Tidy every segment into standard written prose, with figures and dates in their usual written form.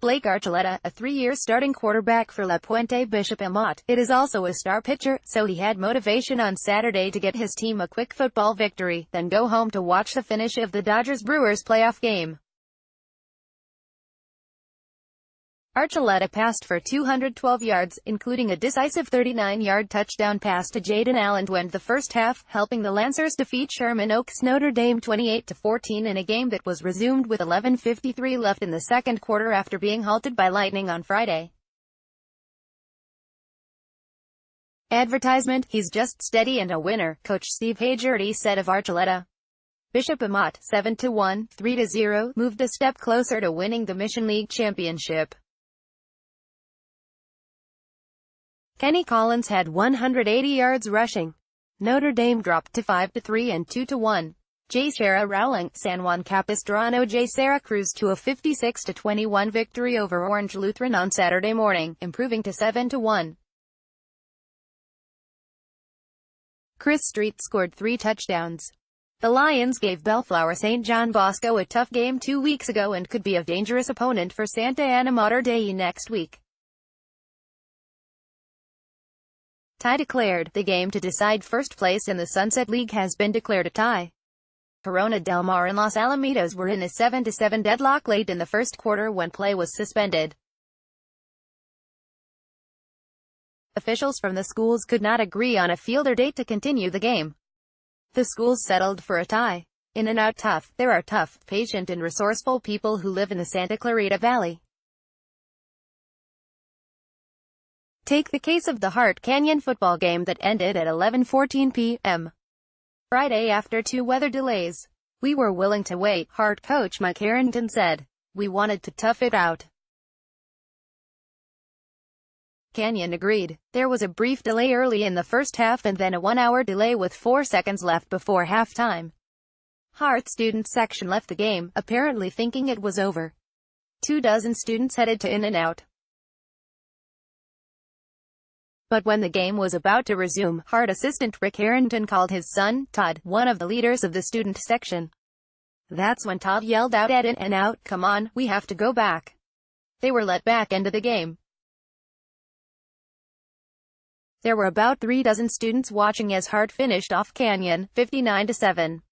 Blake Archuleta, a 3-year starting quarterback for La Puente Bishop Amat, is also a star pitcher, so he had motivation on Saturday to get his team a quick football victory, then go home to watch the finish of the Dodgers-Brewers playoff game. Archuleta passed for 212 yards, including a decisive 39-yard touchdown pass to Jaden Allen to end the first half, helping the Lancers defeat Sherman Oaks Notre Dame 28-14 in a game that was resumed with 11:53 left in the second quarter after being halted by lightning on Friday. Advertisement: he's just steady and a winner, Coach Steve Hagerty said of Archuleta. Bishop Amat, 7-1, 3-0, moved a step closer to winning the Mission League championship. Kenny Collins had 180 yards rushing. Notre Dame dropped to 5-3 and 2-1. J. Sarah Rowling, San Juan Capistrano J. Sara Cruz to a 56-21 victory over Orange Lutheran on Saturday morning, improving to 7-1. Chris Street scored 3 touchdowns. The Lions gave Bellflower St. John Bosco a tough game 2 weeks ago and could be a dangerous opponent for Santa Ana Mater Dei next week. Tie declared. The game to decide first place in the Sunset League has been declared a tie. Corona Del Mar and Los Alamitos were in a 7-7 deadlock late in the first quarter when play was suspended. Officials from the schools could not agree on a field or date to continue the game. The schools settled for a tie. In and out tough. There are tough, patient and resourceful people who live in the Santa Clarita Valley. Take the case of the Hart Canyon football game that ended at 11:14 p.m. Friday after 2 weather delays. We were willing to wait, Hart coach Mike Harrington said. We wanted to tough it out. Canyon agreed. There was a brief delay early in the first half and then a 1-hour delay with 4 seconds left before halftime. Hart student section left the game, apparently thinking it was over. 24 students headed to In-N-Out. But when the game was about to resume, Hart assistant Rick Harrington called his son, Todd, one of the leaders of the student section. That's when Todd yelled out at In-N-Out, "Come on, we have to go back." They were let back into the game. There were about 36 students watching as Hart finished off Canyon, 59-7.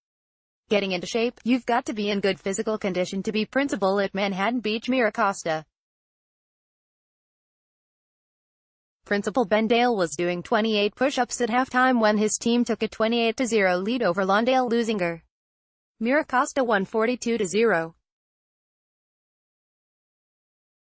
Getting into shape, you've got to be in good physical condition to be principal at Manhattan Beach Miracosta. Principal Ben Dale was doing 28 push-ups at halftime when his team took a 28-0 lead over Lawndale Lusinger. Miracosta won 42-0.